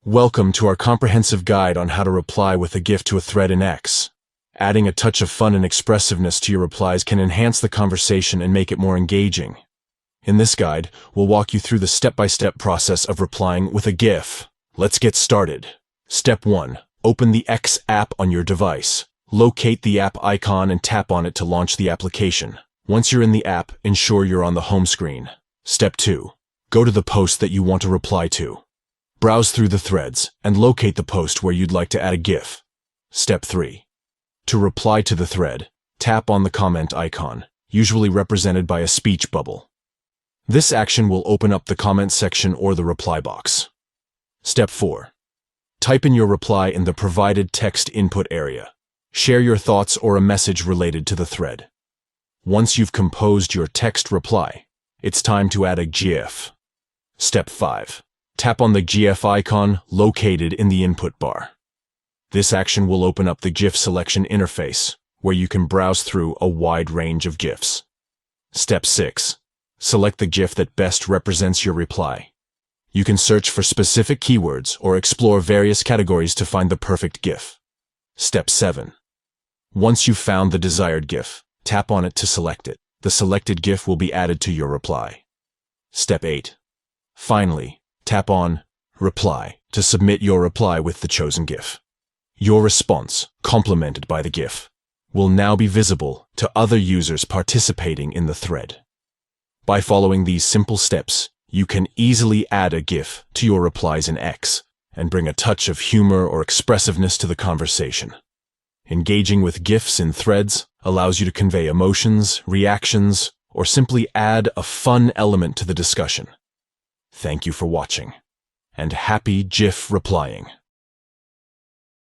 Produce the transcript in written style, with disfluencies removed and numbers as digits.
Welcome to our comprehensive guide on how to reply with a GIF to a thread in X. Adding a touch of fun and expressiveness to your replies can enhance the conversation and make it more engaging. In this guide, we'll walk you through the step-by-step process of replying with a GIF. Let's get started. Step 1. Open the X app on your device. Locate the app icon and tap on it to launch the application. Once you're in the app, ensure you're on the home screen. Step 2. Go to the post that you want to reply to. Browse through the threads and locate the post where you'd like to add a GIF. Step 3. To reply to the thread, tap on the comment icon, usually represented by a speech bubble. This action will open up the comment section or the reply box. Step 4. Type in your reply in the provided text input area. Share your thoughts or a message related to the thread. Once you've composed your text reply, it's time to add a GIF. Step 5. Tap on the GIF icon located in the input bar. This action will open up the GIF selection interface, where you can browse through a wide range of GIFs. Step 6. Select the GIF that best represents your reply. You can search for specific keywords or explore various categories to find the perfect GIF. Step 7. Once you've found the desired GIF, tap on it to select it. The selected GIF will be added to your reply. Step 8. Finally, tap on Reply to submit your reply with the chosen GIF. Your response, complemented by the GIF, will now be visible to other users participating in the thread. By following these simple steps, you can easily add a GIF to your replies in X and bring a touch of humor or expressiveness to the conversation. Engaging with GIFs in threads allows you to convey emotions, reactions, or simply add a fun element to the discussion. Thank you for watching, and happy GIF replying.